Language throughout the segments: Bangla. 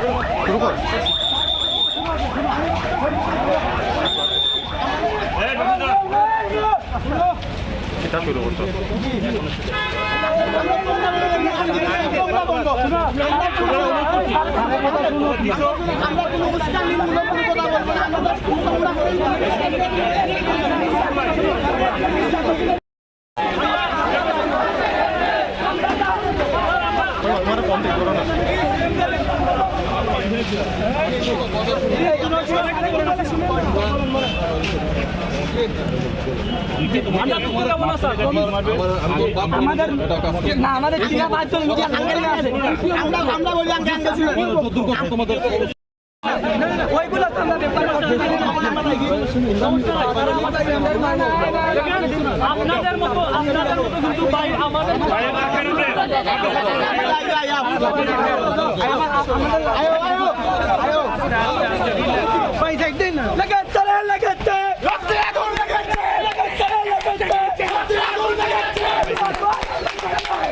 শুরু কর। এটা শুরু করছো। আমাদের টিকা বাদ চলে আছে আমরা বললাম তোমাদের ওইগুলো তো আমরা ব্যাপার আপনাদের মতো কিন্তু ভাই আমাদের ভাই দেখ দেন না লাগাতে রক্তে আগুন লাগাতে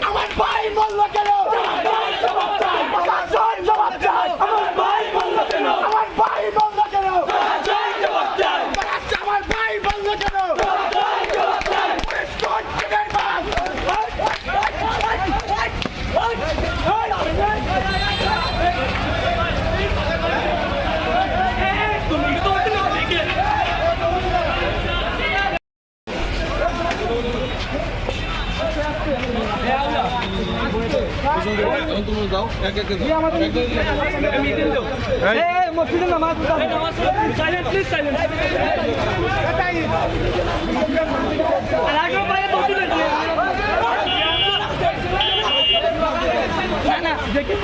আমার ভাই বলল কেন আমার ভাই বলল কেন আমার ভাই বলল কেন আমার ভাই বলল কেন মসজিদের নামাজ সাইলেন্ট প্লিজ সাইলেন্ট না দেখি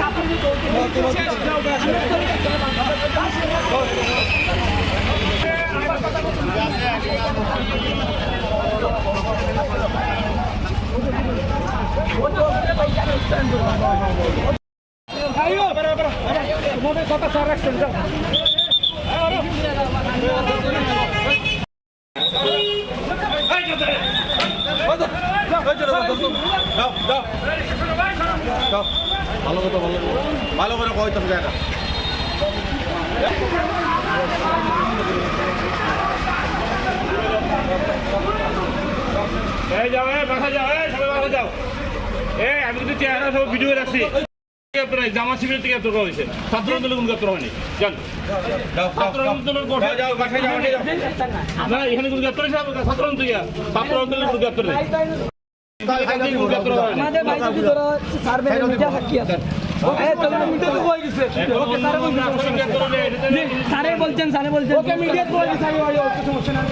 তোমাদের কথা স্যার রাখছেন ভালো কথা ভালো করে কইতাম জায়গা যাও বাসা যাও সবাই বাসা যাও আমি কিন্তু চেহারা সব ভিডিও রাখছি জামা শিবিরের থেকে গ্রেপ্তার করা হয়েছে ছাত্র আন্দোলন কোনো গ্রেপ্তার হয়নি জান ছাত্র আন্দোলন না এখানে কোনো গ্রেপ্তার হয়েছে ছাত্র আন্দোলন থেকে ছাত্র আন্দোলন কোনো গ্রেপ্তার নেই আমাদের ভাই যদি তোরা সার্ভে মিডিয়া সাক্ষী আছে মিডিয়া তো হয়ে গেছে স্যারে বলছেন ওকে মিডিয়া তো হয়ে গেছে সমস্যা না